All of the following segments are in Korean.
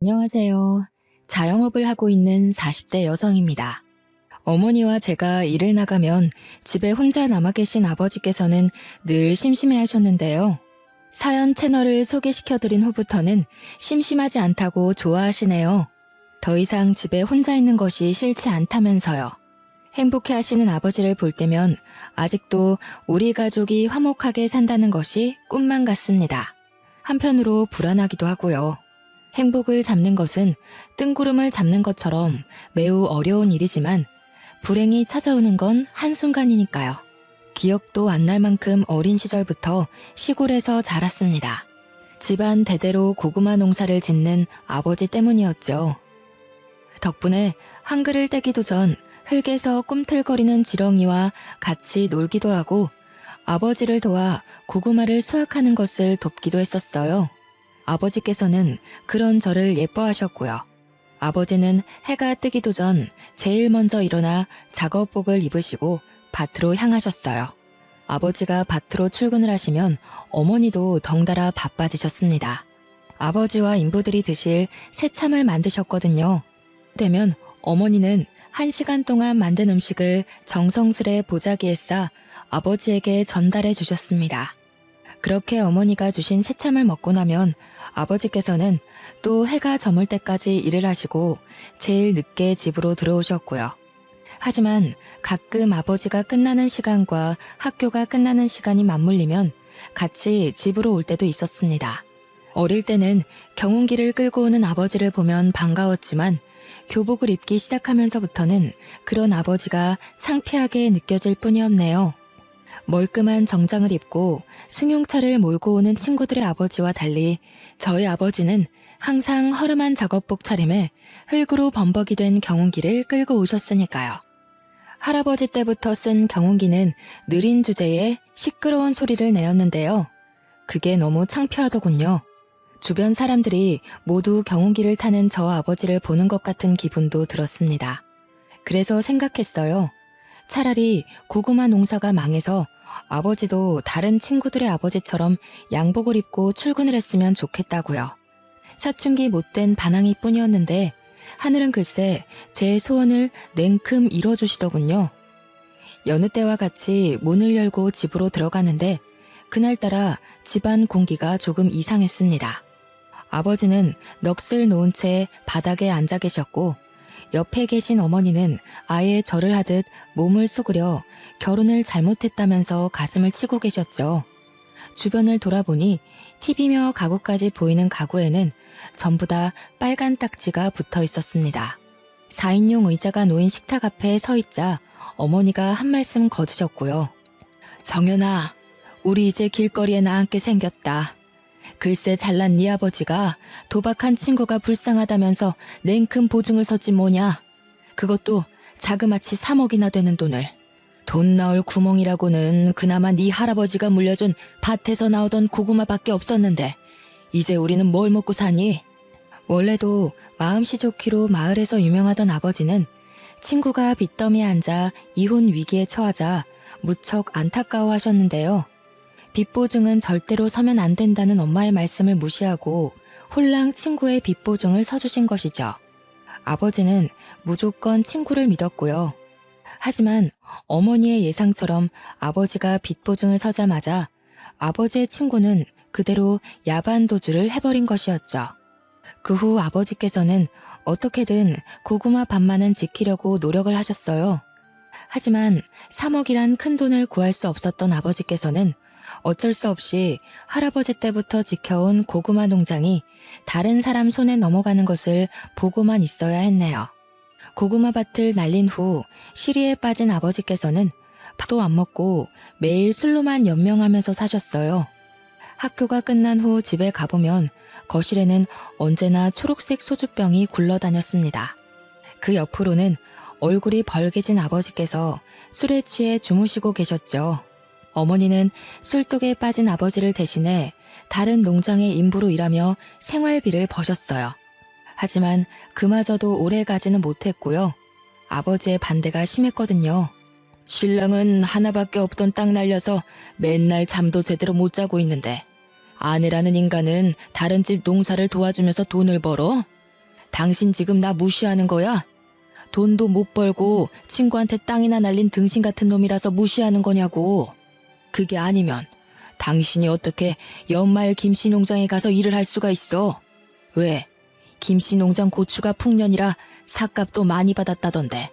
안녕하세요. 자영업을 하고 있는 40대 여성입니다. 어머니와 제가 일을 나가면 집에 혼자 남아 계신 아버지께서는 늘 심심해 하셨는데요. 사연 채널을 소개시켜드린 후부터는 심심하지 않다고 좋아하시네요. 더 이상 집에 혼자 있는 것이 싫지 않다면서요. 행복해 하시는 아버지를 볼 때면 아직도 우리 가족이 화목하게 산다는 것이 꿈만 같습니다. 한편으로 불안하기도 하고요. 행복을 잡는 것은 뜬구름을 잡는 것처럼 매우 어려운 일이지만 불행이 찾아오는 건 한순간이니까요. 기억도 안 날 만큼 어린 시절부터 시골에서 자랐습니다. 집안 대대로 고구마 농사를 짓는 아버지 때문이었죠. 덕분에 한글을 떼기도 전 흙에서 꿈틀거리는 지렁이와 같이 놀기도 하고 아버지를 도와 고구마를 수확하는 것을 돕기도 했었어요. 아버지께서는 그런 저를 예뻐하셨고요. 아버지는 해가 뜨기도 전 제일 먼저 일어나 작업복을 입으시고 밭으로 향하셨어요. 아버지가 밭으로 출근을 하시면 어머니도 덩달아 바빠지셨습니다. 아버지와 인부들이 드실 새참을 만드셨거든요. 되면 어머니는 1시간 동안 만든 음식을 정성스레 보자기에 싸 아버지에게 전달해 주셨습니다. 그렇게 어머니가 주신 새참을 먹고 나면 아버지께서는 또 해가 저물 때까지 일을 하시고 제일 늦게 집으로 들어오셨고요. 하지만 가끔 아버지가 끝나는 시간과 학교가 끝나는 시간이 맞물리면 같이 집으로 올 때도 있었습니다. 어릴 때는 경운기를 끌고 오는 아버지를 보면 반가웠지만 교복을 입기 시작하면서부터는 그런 아버지가 창피하게 느껴질 뿐이었네요. 멀끔한 정장을 입고 승용차를 몰고 오는 친구들의 아버지와 달리 저희 아버지는 항상 허름한 작업복 차림에 흙으로 범벅이 된 경운기를 끌고 오셨으니까요. 할아버지 때부터 쓴 경운기는 느린 주제에 시끄러운 소리를 내었는데요. 그게 너무 창피하더군요. 주변 사람들이 모두 경운기를 타는 저 아버지를 보는 것 같은 기분도 들었습니다. 그래서 생각했어요. 차라리 고구마 농사가 망해서 아버지도 다른 친구들의 아버지처럼 양복을 입고 출근을 했으면 좋겠다고요. 사춘기 못된 반항이 뿐이었는데 하늘은 글쎄 제 소원을 냉큼 이뤄주시더군요. 여느 때와 같이 문을 열고 집으로 들어가는데 그날따라 집안 공기가 조금 이상했습니다. 아버지는 넋을 놓은 채 바닥에 앉아 계셨고 옆에 계신 어머니는 아예 절을 하듯 몸을 수그려 결혼을 잘못했다면서 가슴을 치고 계셨죠. 주변을 돌아보니 TV며 가구까지 보이는 가구에는 전부 다 빨간 딱지가 붙어 있었습니다. 4인용 의자가 놓인 식탁 앞에 서 있자 어머니가 한 말씀 거두셨고요. 정연아, 우리 이제 길거리에 나앉게 생겼다. 글쎄 잘난 네 아버지가 도박한 친구가 불쌍하다면서 냉큼 보증을 섰지 뭐냐. 그것도 자그마치 3억이나 되는 돈을. 돈 나올 구멍이라고는 그나마 네 할아버지가 물려준 밭에서 나오던 고구마밖에 없었는데 이제 우리는 뭘 먹고 사니? 원래도 마음씨 좋기로 마을에서 유명하던 아버지는 친구가 빚더미에 앉아 이혼 위기에 처하자 무척 안타까워하셨는데요. 빚보증은 절대로 서면 안 된다는 엄마의 말씀을 무시하고 홀랑 친구의 빚보증을 서주신 것이죠. 아버지는 무조건 친구를 믿었고요. 하지만 어머니의 예상처럼 아버지가 빚보증을 서자마자 아버지의 친구는 그대로 야반도주를 해버린 것이었죠. 그 후 아버지께서는 어떻게든 고구마 밭만은 지키려고 노력을 하셨어요. 하지만 3억이란 큰 돈을 구할 수 없었던 아버지께서는 어쩔 수 없이 할아버지 때부터 지켜온 고구마 농장이 다른 사람 손에 넘어가는 것을 보고만 있어야 했네요. 고구마 밭을 날린 후 시리에 빠진 아버지께서는 밥도 안 먹고 매일 술로만 연명하면서 사셨어요. 학교가 끝난 후 집에 가보면 거실에는 언제나 초록색 소주병이 굴러다녔습니다. 그 옆으로는 얼굴이 벌개진 아버지께서 술에 취해 주무시고 계셨죠. 어머니는 술독에 빠진 아버지를 대신해 다른 농장의 인부로 일하며 생활비를 버셨어요. 하지만 그마저도 오래 가지는 못했고요. 아버지의 반대가 심했거든요. 신랑은 하나밖에 없던 땅 날려서 맨날 잠도 제대로 못 자고 있는데 아내라는 인간은 다른 집 농사를 도와주면서 돈을 벌어? 당신 지금 나 무시하는 거야? 돈도 못 벌고 친구한테 땅이나 날린 등신 같은 놈이라서 무시하는 거냐고. 그게 아니면 당신이 어떻게 연말 김씨 농장에 가서 일을 할 수가 있어? 왜? 김씨 농장 고추가 풍년이라 삭값도 많이 받았다던데.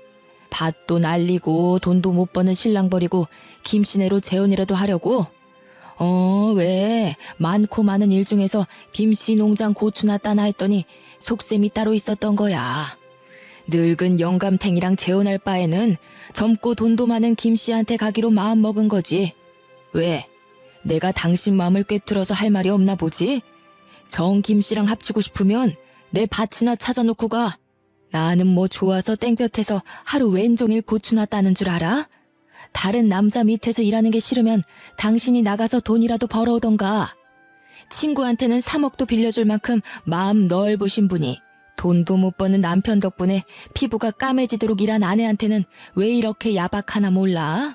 밭도 날리고 돈도 못 버는 신랑 버리고 김씨네로 재혼이라도 하려고? 왜? 많고 많은 일 중에서 김씨 농장 고추나 따나 했더니 속셈이 따로 있었던 거야. 늙은 영감탱이랑 재혼할 바에는 젊고 돈도 많은 김씨한테 가기로 마음먹은 거지. 왜? 내가 당신 마음을 꿰뚫어서 할 말이 없나 보지? 정 김씨랑 합치고 싶으면 내 밭이나 찾아놓고 가. 나는 뭐 좋아서 땡볕에서 하루 왼종일 고추나 따는 줄 알아? 다른 남자 밑에서 일하는 게 싫으면 당신이 나가서 돈이라도 벌어오던가. 친구한테는 3억도 빌려줄 만큼 마음 넓으신 분이 돈도 못 버는 남편 덕분에 피부가 까매지도록 일한 아내한테는 왜 이렇게 야박하나 몰라?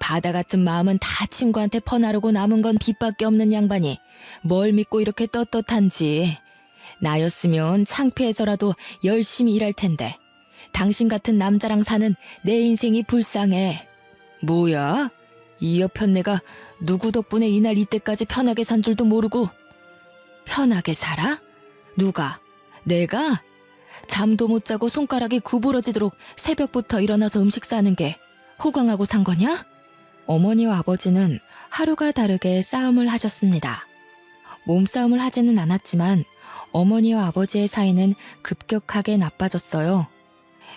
바다 같은 마음은 다 친구한테 퍼나르고 남은 건 빚밖에 없는 양반이 뭘 믿고 이렇게 떳떳한지. 나였으면 창피해서라도 열심히 일할 텐데 당신 같은 남자랑 사는 내 인생이 불쌍해. 뭐야? 이 여편네가 누구 덕분에 이날 이때까지 편하게 산 줄도 모르고. 편하게 살아? 누가? 내가? 잠도 못 자고 손가락이 구부러지도록 새벽부터 일어나서 음식 싸는 게 호강하고 산 거냐? 어머니와 아버지는 하루가 다르게 싸움을 하셨습니다. 몸싸움을 하지는 않았지만 어머니와 아버지의 사이는 급격하게 나빠졌어요.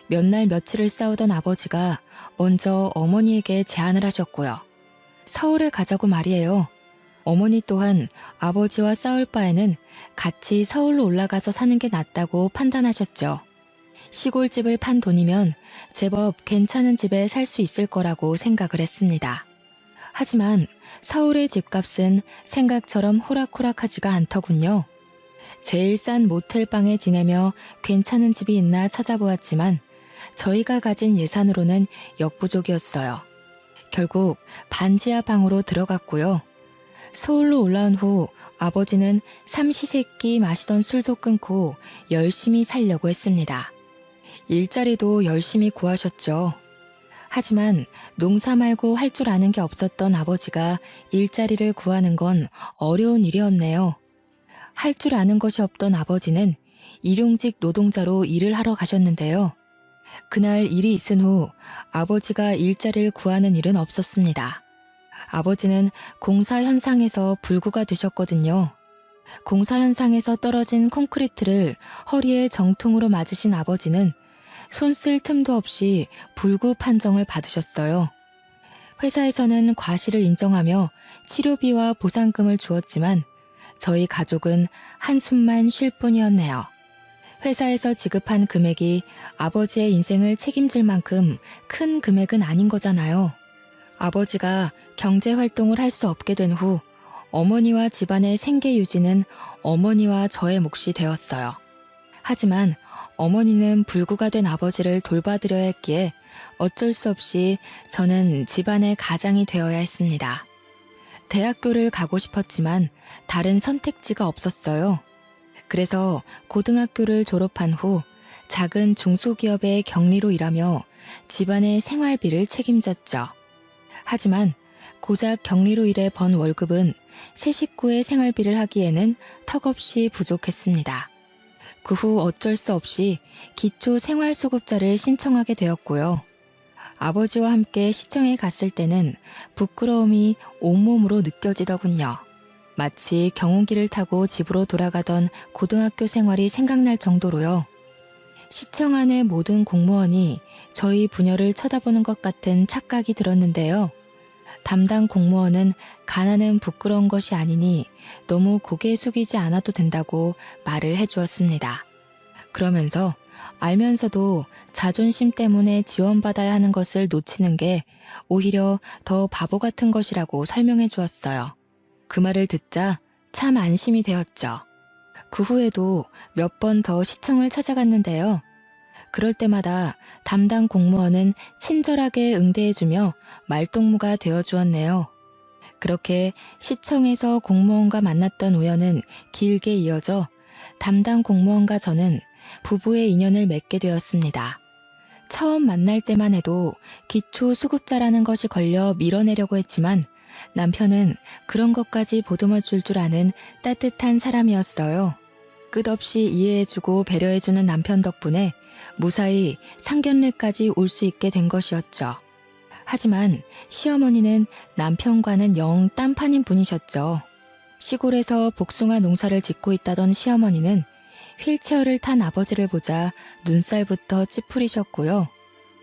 몇 날 며칠을 싸우던 아버지가 먼저 어머니에게 제안을 하셨고요. 서울에 가자고 말이에요. 어머니 또한 아버지와 싸울 바에는 같이 서울로 올라가서 사는 게 낫다고 판단하셨죠. 시골집을 판 돈이면 제법 괜찮은 집에 살 수 있을 거라고 생각을 했습니다. 하지만 서울의 집값은 생각처럼 호락호락하지가 않더군요. 제일 싼 모텔방에 지내며 괜찮은 집이 있나 찾아보았지만 저희가 가진 예산으로는 역부족이었어요. 결국 반지하 방으로 들어갔고요. 서울로 올라온 후 아버지는 삼시세끼 마시던 술도 끊고 열심히 살려고 했습니다. 일자리도 열심히 구하셨죠. 하지만 농사 말고 할 줄 아는 게 없었던 아버지가 일자리를 구하는 건 어려운 일이었네요. 할 줄 아는 것이 없던 아버지는 일용직 노동자로 일을 하러 가셨는데요. 그날 일이 있은 후 아버지가 일자리를 구하는 일은 없었습니다. 아버지는 공사 현상에서 불구가 되셨거든요. 공사 현상에서 떨어진 콘크리트를 허리에 정통으로 맞으신 아버지는 손 쓸 틈도 없이 불구 판정을 받으셨어요. 회사에서는 과실을 인정하며 치료비와 보상금을 주었지만 저희 가족은 한숨만 쉴 뿐이었네요. 회사에서 지급한 금액이 아버지의 인생을 책임질 만큼 큰 금액은 아닌 거잖아요. 아버지가 경제활동을 할 수 없게 된 후 어머니와 집안의 생계 유지는 어머니와 저의 몫이 되었어요. 하지만 어머니는 불구가 된 아버지를 돌봐드려야 했기에 어쩔 수 없이 저는 집안의 가장이 되어야 했습니다. 대학교를 가고 싶었지만 다른 선택지가 없었어요. 그래서 고등학교를 졸업한 후 작은 중소기업의 경리로 일하며 집안의 생활비를 책임졌죠. 하지만 고작 경리로 일해 번 월급은 세 식구의 생활비를 하기에는 턱없이 부족했습니다. 그 후 어쩔 수 없이 기초생활수급자를 신청하게 되었고요. 아버지와 함께 시청에 갔을 때는 부끄러움이 온몸으로 느껴지더군요. 마치 경운기를 타고 집으로 돌아가던 고등학교 생활이 생각날 정도로요. 시청 안의 모든 공무원이 저희 부녀를 쳐다보는 것 같은 착각이 들었는데요. 담당 공무원은 가난은 부끄러운 것이 아니니 너무 고개 숙이지 않아도 된다고 말을 해주었습니다. 그러면서 알면서도 자존심 때문에 지원받아야 하는 것을 놓치는 게 오히려 더 바보 같은 것이라고 설명해 주었어요. 그 말을 듣자 참 안심이 되었죠. 그 후에도 몇 번 더 시청을 찾아갔는데요. 그럴 때마다 담당 공무원은 친절하게 응대해주며 말동무가 되어주었네요. 그렇게 시청에서 공무원과 만났던 우연은 길게 이어져 담당 공무원과 저는 부부의 인연을 맺게 되었습니다. 처음 만날 때만 해도 기초수급자라는 것이 걸려 밀어내려고 했지만 남편은 그런 것까지 보듬어 줄 줄 아는 따뜻한 사람이었어요. 끝없이 이해해주고 배려해주는 남편 덕분에 무사히 상견례까지 올 수 있게 된 것이었죠. 하지만 시어머니는 남편과는 영 딴판인 분이셨죠. 시골에서 복숭아 농사를 짓고 있다던 시어머니는 휠체어를 탄 아버지를 보자 눈살부터 찌푸리셨고요.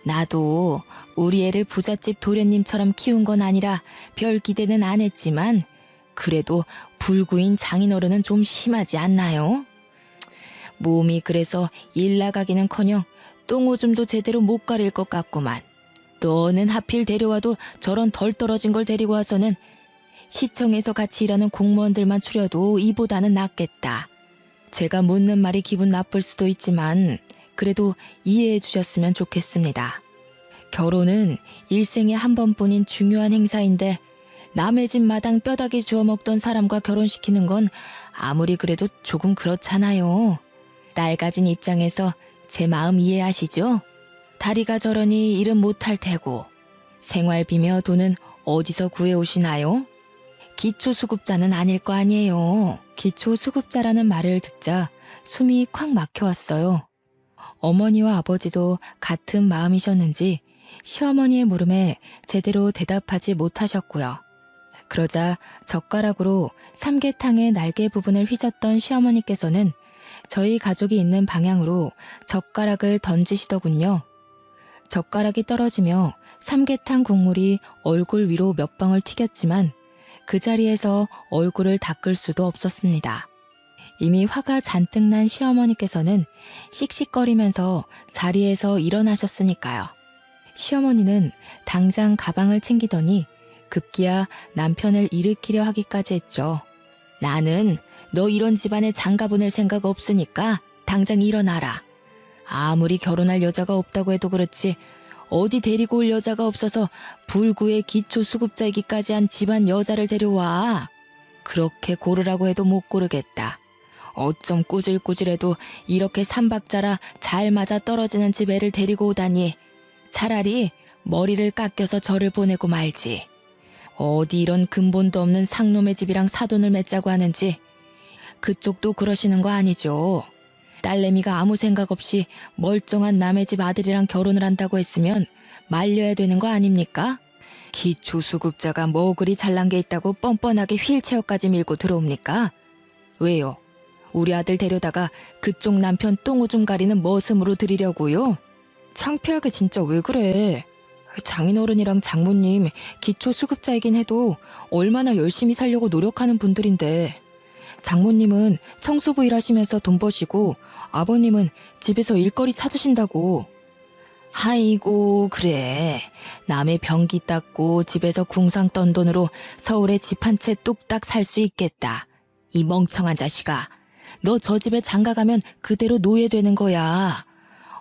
나도 우리 애를 부잣집 도련님처럼 키운 건 아니라 별 기대는 안 했지만 그래도 불구인 장인어른은 좀 심하지 않나요? 몸이 그래서 일 나가기는커녕 똥오줌도 제대로 못 가릴 것 같구만. 너는 하필 데려와도 저런 덜 떨어진 걸 데리고 와서는 시청에서 같이 일하는 공무원들만 추려도 이보다는 낫겠다. 제가 묻는 말이 기분 나쁠 수도 있지만 그래도 이해해 주셨으면 좋겠습니다. 결혼은 일생에 한 번뿐인 중요한 행사인데 남의 집 마당 뼈다귀 주워 먹던 사람과 결혼시키는 건 아무리 그래도 조금 그렇잖아요. 딸 가진 입장에서 제 마음 이해하시죠? 다리가 저러니 일은 못할 테고 생활비며 돈은 어디서 구해오시나요? 기초수급자는 아닐 거 아니에요. 기초수급자라는 말을 듣자 숨이 콱 막혀왔어요. 어머니와 아버지도 같은 마음이셨는지 시어머니의 물음에 제대로 대답하지 못하셨고요. 그러자 젓가락으로 삼계탕의 날개 부분을 휘젓던 시어머니께서는 저희 가족이 있는 방향으로 젓가락을 던지시더군요. 젓가락이 떨어지며 삼계탕 국물이 얼굴 위로 몇 방울 튀겼지만 그 자리에서 얼굴을 닦을 수도 없었습니다. 이미 화가 잔뜩 난 시어머니께서는 씩씩거리면서 자리에서 일어나셨으니까요. 시어머니는 당장 가방을 챙기더니 급기야 남편을 일으키려 하기까지 했죠. 나는 너 이런 집안에 장가보낼 생각 없으니까 당장 일어나라. 아무리 결혼할 여자가 없다고 해도 그렇지 어디 데리고 올 여자가 없어서 불구의 기초수급자이기까지 한 집안 여자를 데려와. 그렇게 고르라고 해도 못 고르겠다. 어쩜 꾸질꾸질해도 이렇게 삼박자라 잘 맞아 떨어지는 집 애를 데리고 오다니. 차라리 머리를 깎여서 저를 보내고 말지. 어디 이런 근본도 없는 상놈의 집이랑 사돈을 맺자고 하는지. 그쪽도 그러시는 거 아니죠. 딸내미가 아무 생각 없이 멀쩡한 남의 집 아들이랑 결혼을 한다고 했으면 말려야 되는 거 아닙니까? 기초수급자가 뭐 그리 잘난 게 있다고 뻔뻔하게 휠체어까지 밀고 들어옵니까? 왜요? 우리 아들 데려다가 그쪽 남편 똥오줌 가리는 머슴으로 들이려고요? 창피하게 진짜 왜 그래? 장인어른이랑 장모님 기초수급자이긴 해도 얼마나 열심히 살려고 노력하는 분들인데 장모님은 청소부 일하시면서 돈 버시고 아버님은 집에서 일거리 찾으신다고. 아이고 그래. 남의 변기 닦고 집에서 궁상 떤 돈으로 서울에 집 한 채 뚝딱 살 수 있겠다. 이 멍청한 자식아. 너 저 집에 장가가면 그대로 노예되는 거야.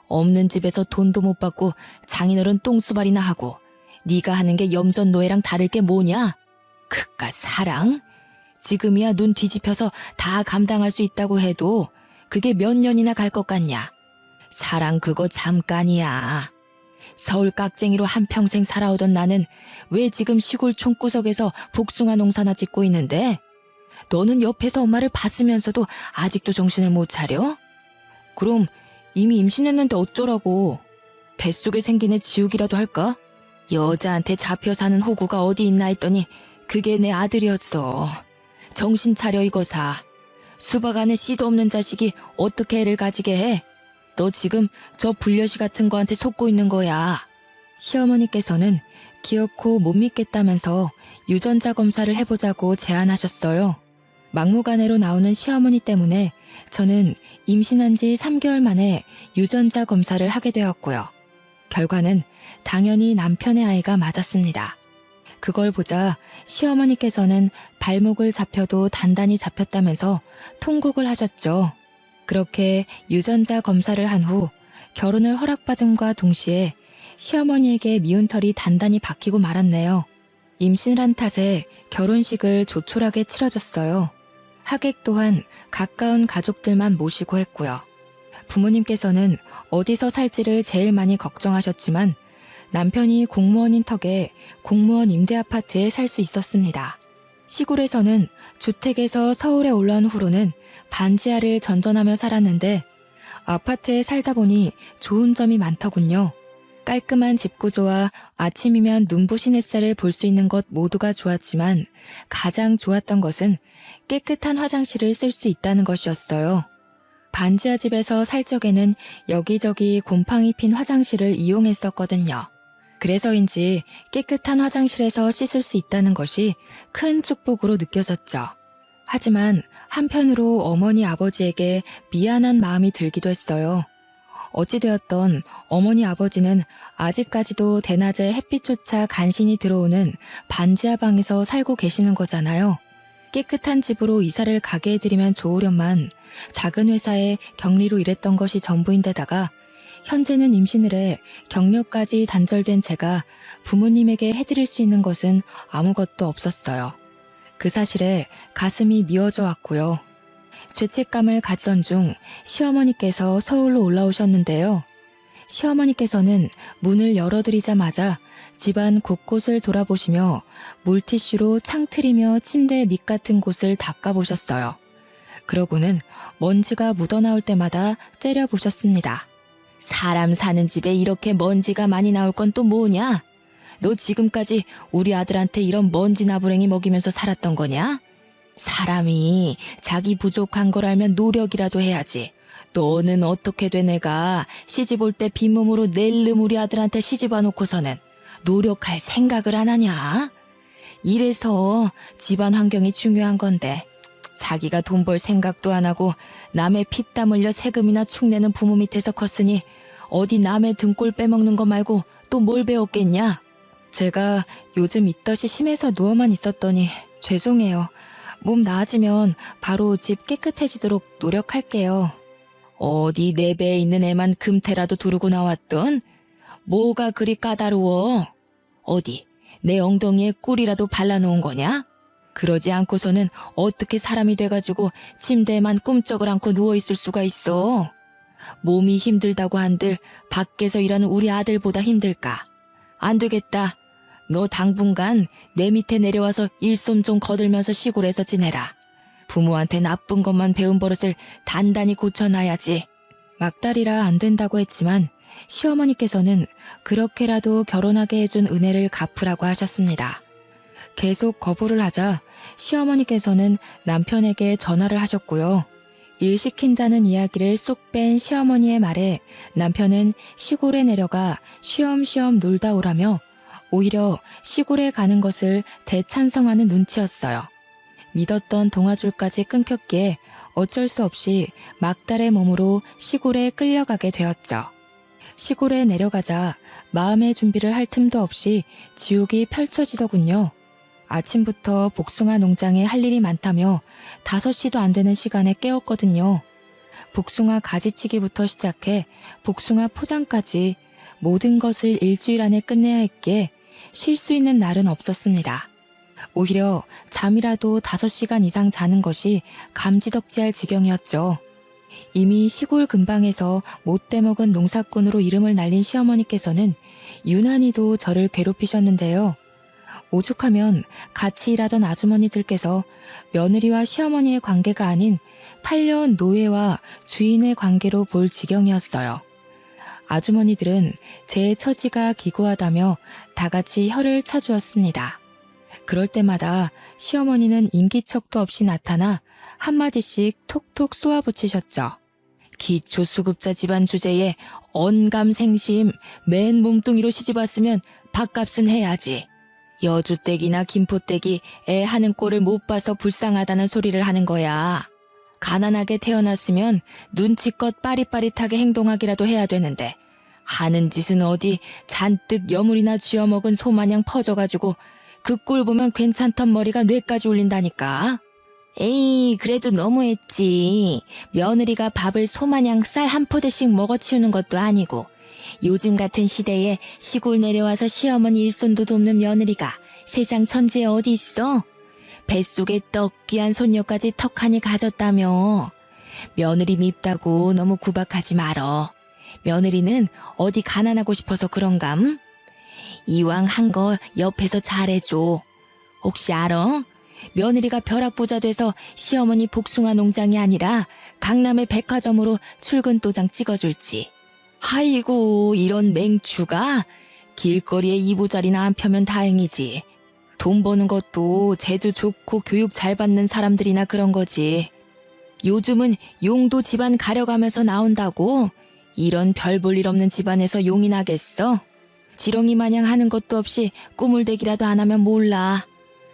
없는 집에서 돈도 못 받고 장인어른 똥수발이나 하고 네가 하는 게 염전 노예랑 다를 게 뭐냐? 그깟 사랑? 지금이야 눈 뒤집혀서 다 감당할 수 있다고 해도 그게 몇 년이나 갈 것 같냐? 사랑 그거 잠깐이야. 서울 깍쟁이로 한평생 살아오던 나는 왜 지금 시골 총구석에서 복숭아 농사나 짓고 있는데? 너는 옆에서 엄마를 봤으면서도 아직도 정신을 못 차려? 그럼 이미 임신했는데 어쩌라고? 뱃속에 생긴 애 지우기라도 할까? 여자한테 잡혀 사는 호구가 어디 있나 했더니 그게 내 아들이었어. 정신 차려 이거사. 수박 안에 씨도 없는 자식이 어떻게 애를 가지게 해? 너 지금 저 불려시 같은 거한테 속고 있는 거야. 시어머니께서는 기어코 못 믿겠다면서 유전자 검사를 해보자고 제안하셨어요. 막무가내로 나오는 시어머니 때문에 저는 임신한 지 3개월 만에 유전자 검사를 하게 되었고요. 결과는 당연히 남편의 아이가 맞았습니다. 그걸 보자 시어머니께서는 발목을 잡혀도 단단히 잡혔다면서 통곡을 하셨죠. 그렇게 유전자 검사를 한 후 결혼을 허락받음과 동시에 시어머니에게 미운 털이 단단히 박히고 말았네요. 임신을 한 탓에 결혼식을 조촐하게 치러줬어요. 하객 또한 가까운 가족들만 모시고 했고요. 부모님께서는 어디서 살지를 제일 많이 걱정하셨지만 남편이 공무원인 턱에 공무원 임대 아파트에 살 수 있었습니다. 시골에서는 주택에서 서울에 올라온 후로는 반지하를 전전하며 살았는데 아파트에 살다 보니 좋은 점이 많더군요. 깔끔한 집 구조와 아침이면 눈부신 햇살을 볼 수 있는 것 모두가 좋았지만 가장 좋았던 것은 깨끗한 화장실을 쓸 수 있다는 것이었어요. 반지하 집에서 살 적에는 여기저기 곰팡이 핀 화장실을 이용했었거든요. 그래서인지 깨끗한 화장실에서 씻을 수 있다는 것이 큰 축복으로 느껴졌죠. 하지만 한편으로 어머니 아버지에게 미안한 마음이 들기도 했어요. 어찌되었던 어머니 아버지는 아직까지도 대낮에 햇빛조차 간신히 들어오는 반지하 방에서 살고 계시는 거잖아요. 깨끗한 집으로 이사를 가게 해드리면 좋으련만 작은 회사에 격리로 일했던 것이 전부인데다가 현재는 임신을 해 경력까지 단절된 제가 부모님에게 해드릴 수 있는 것은 아무것도 없었어요. 그 사실에 가슴이 미어져 왔고요. 죄책감을 가지던 중 시어머니께서 서울로 올라오셨는데요. 시어머니께서는 문을 열어드리자마자 집안 곳곳을 돌아보시며 물티슈로 창틀이며 침대 밑 같은 곳을 닦아보셨어요. 그러고는 먼지가 묻어나올 때마다 째려보셨습니다. 사람 사는 집에 이렇게 먼지가 많이 나올 건 또 뭐냐? 너 지금까지 우리 아들한테 이런 먼지 나부랭이 먹이면서 살았던 거냐? 사람이 자기 부족한 걸 알면 노력이라도 해야지. 너는 어떻게 돼 내가 시집 올 때 빈몸으로 낼름 우리 아들한테 시집 와놓고서는 노력할 생각을 안 하냐? 이래서 집안 환경이 중요한 건데 자기가 돈 벌 생각도 안 하고 남의 피땀 흘려 세금이나 축내는 부모 밑에서 컸으니 어디 남의 등골 빼먹는 거 말고 또 뭘 배웠겠냐? 제가 요즘 입덧이 심해서 누워만 있었더니 죄송해요. 몸 나아지면 바로 집 깨끗해지도록 노력할게요. 어디 내 배에 있는 애만 금태라도 두르고 나왔던? 뭐가 그리 까다로워? 어디 내 엉덩이에 꿀이라도 발라놓은 거냐? 그러지 않고서는 어떻게 사람이 돼가지고 침대에만 꿈쩍을 않고 누워있을 수가 있어? 몸이 힘들다고 한들 밖에서 일하는 우리 아들보다 힘들까? 안 되겠다. 너 당분간 내 밑에 내려와서 일손 좀 거들면서 시골에서 지내라. 부모한테 나쁜 것만 배운 버릇을 단단히 고쳐놔야지. 막달이라 안 된다고 했지만 시어머니께서는 그렇게라도 결혼하게 해준 은혜를 갚으라고 하셨습니다. 계속 거부를 하자 시어머니께서는 남편에게 전화를 하셨고요. 일 시킨다는 이야기를 쏙 뺀 시어머니의 말에 남편은 시골에 내려가 쉬엄쉬엄 놀다 오라며 오히려 시골에 가는 것을 대찬성하는 눈치였어요. 믿었던 동아줄까지 끊겼기에 어쩔 수 없이 막달의 몸으로 시골에 끌려가게 되었죠. 시골에 내려가자 마음의 준비를 할 틈도 없이 지옥이 펼쳐지더군요. 아침부터 복숭아 농장에 할 일이 많다며 5시도 안 되는 시간에 깨웠거든요. 복숭아 가지치기부터 시작해 복숭아 포장까지 모든 것을 일주일 안에 끝내야 했기에 쉴 수 있는 날은 없었습니다. 오히려 잠이라도 5시간 이상 자는 것이 감지덕지할 지경이었죠. 이미 시골 근방에서 못돼 먹은 농사꾼으로 이름을 날린 시어머니께서는 유난히도 저를 괴롭히셨는데요. 오죽하면 같이 일하던 아주머니들께서 며느리와 시어머니의 관계가 아닌 8년 노예와 주인의 관계로 볼 지경이었어요. 아주머니들은 제 처지가 기구하다며 다 같이 혀를 차주었습니다. 그럴 때마다 시어머니는 인기척도 없이 나타나 한마디씩 톡톡 쏘아붙이셨죠. 기초수급자 집안 주제에 언감생심 맨 몸뚱이로 시집왔으면 밥값은 해야지. 여주댁이나 김포댁이 애 하는 꼴을 못 봐서 불쌍하다는 소리를 하는 거야. 가난하게 태어났으면 눈치껏 빠릿빠릿하게 행동하기라도 해야 되는데 하는 짓은 어디 잔뜩 여물이나 쥐어먹은 소마냥 퍼져가지고 그 꼴 보면 괜찮던 머리가 뇌까지 울린다니까. 에이, 그래도 너무했지. 며느리가 밥을 소마냥 쌀 한 포대씩 먹어치우는 것도 아니고 요즘 같은 시대에 시골 내려와서 시어머니 일손도 돕는 며느리가 세상 천지에 어디 있어? 뱃속에 떡 귀한 손녀까지 턱하니 가졌다며. 며느리 밉다고 너무 구박하지 말어. 며느리는 어디 가난하고 싶어서 그런감? 이왕 한 거 옆에서 잘해줘. 혹시 알아? 며느리가 벼락부자 돼서 시어머니 복숭아 농장이 아니라 강남의 백화점으로 출근 도장 찍어줄지. 아이고, 이런 맹추가 길거리에 이부자리나 안 펴면 다행이지. 돈 버는 것도 재주 좋고 교육 잘 받는 사람들이나 그런 거지. 요즘은 용도 집안 가려가면서 나온다고. 이런 별 볼 일 없는 집안에서 용이 나겠어? 지렁이 마냥 하는 것도 없이 꾸물대기라도 안 하면 몰라.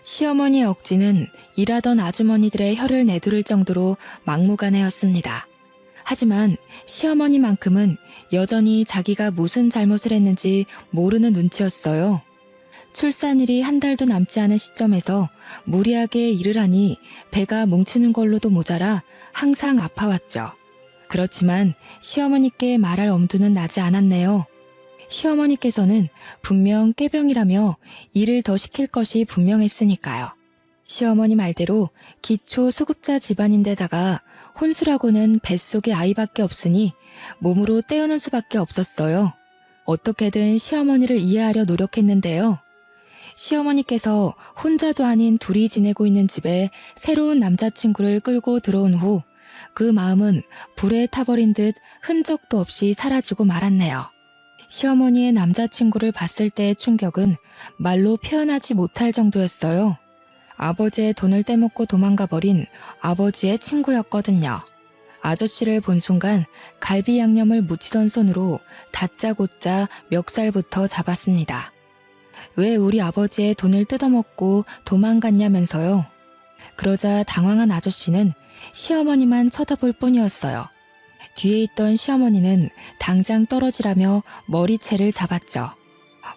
시어머니의 억지는 일하던 아주머니들의 혀를 내두를 정도로 막무가내였습니다. 하지만 시어머니만큼은 여전히 자기가 무슨 잘못을 했는지 모르는 눈치였어요. 출산일이 한 달도 남지 않은 시점에서 무리하게 일을 하니 배가 뭉치는 걸로도 모자라 항상 아파왔죠. 그렇지만 시어머니께 말할 엄두는 나지 않았네요. 시어머니께서는 분명 꾀병이라며 일을 더 시킬 것이 분명했으니까요. 시어머니 말대로 기초 수급자 집안인데다가 혼수라고는 뱃속에 아이밖에 없으니 몸으로 때우는 수밖에 없었어요. 어떻게든 시어머니를 이해하려 노력했는데요. 시어머니께서 혼자도 아닌 둘이 지내고 있는 집에 새로운 남자친구를 끌고 들어온 후 그 마음은 불에 타버린 듯 흔적도 없이 사라지고 말았네요. 시어머니의 남자친구를 봤을 때의 충격은 말로 표현하지 못할 정도였어요. 아버지의 돈을 떼먹고 도망가버린 아버지의 친구였거든요. 아저씨를 본 순간 갈비 양념을 묻히던 손으로 다짜고짜 멱살부터 잡았습니다. 왜 우리 아버지의 돈을 뜯어먹고 도망갔냐면서요. 그러자 당황한 아저씨는 시어머니만 쳐다볼 뿐이었어요. 뒤에 있던 시어머니는 당장 떨어지라며 머리채를 잡았죠.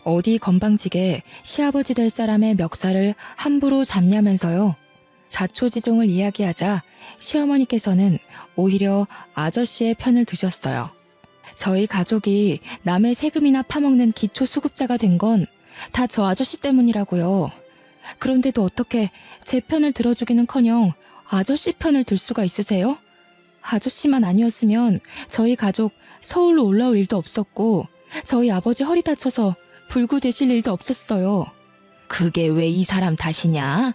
어디 건방지게 시아버지 될 사람의 멱살을 함부로 잡냐면서요. 자초지종을 이야기하자 시어머니께서는 오히려 아저씨의 편을 드셨어요. 저희 가족이 남의 세금이나 파먹는 기초수급자가 된 건 다 저 아저씨 때문이라고요. 그런데도 어떻게 제 편을 들어주기는커녕 아저씨 편을 들 수가 있으세요? 아저씨만 아니었으면 저희 가족 서울로 올라올 일도 없었고 저희 아버지 허리 다쳐서 불구되실 일도 없었어요. 그게 왜 이 사람 탓이냐?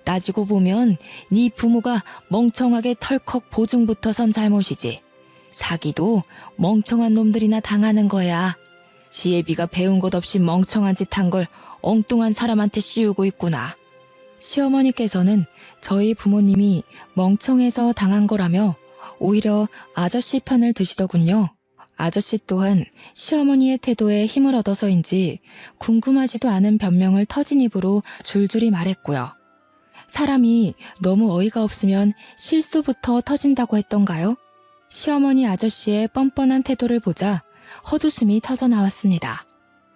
따지고 보면 네 부모가 멍청하게 털컥 보증부터 선 잘못이지. 사기도 멍청한 놈들이나 당하는 거야. 지혜비가 배운 것 없이 멍청한 짓 한 걸 엉뚱한 사람한테 씌우고 있구나. 시어머니께서는 저희 부모님이 멍청해서 당한 거라며 오히려 아저씨 편을 드시더군요. 아저씨 또한 시어머니의 태도에 힘을 얻어서인지 궁금하지도 않은 변명을 터진 입으로 줄줄이 말했고요. 사람이 너무 어이가 없으면 실수부터 터진다고 했던가요? 시어머니 아저씨의 뻔뻔한 태도를 보자 헛웃음이 터져나왔습니다.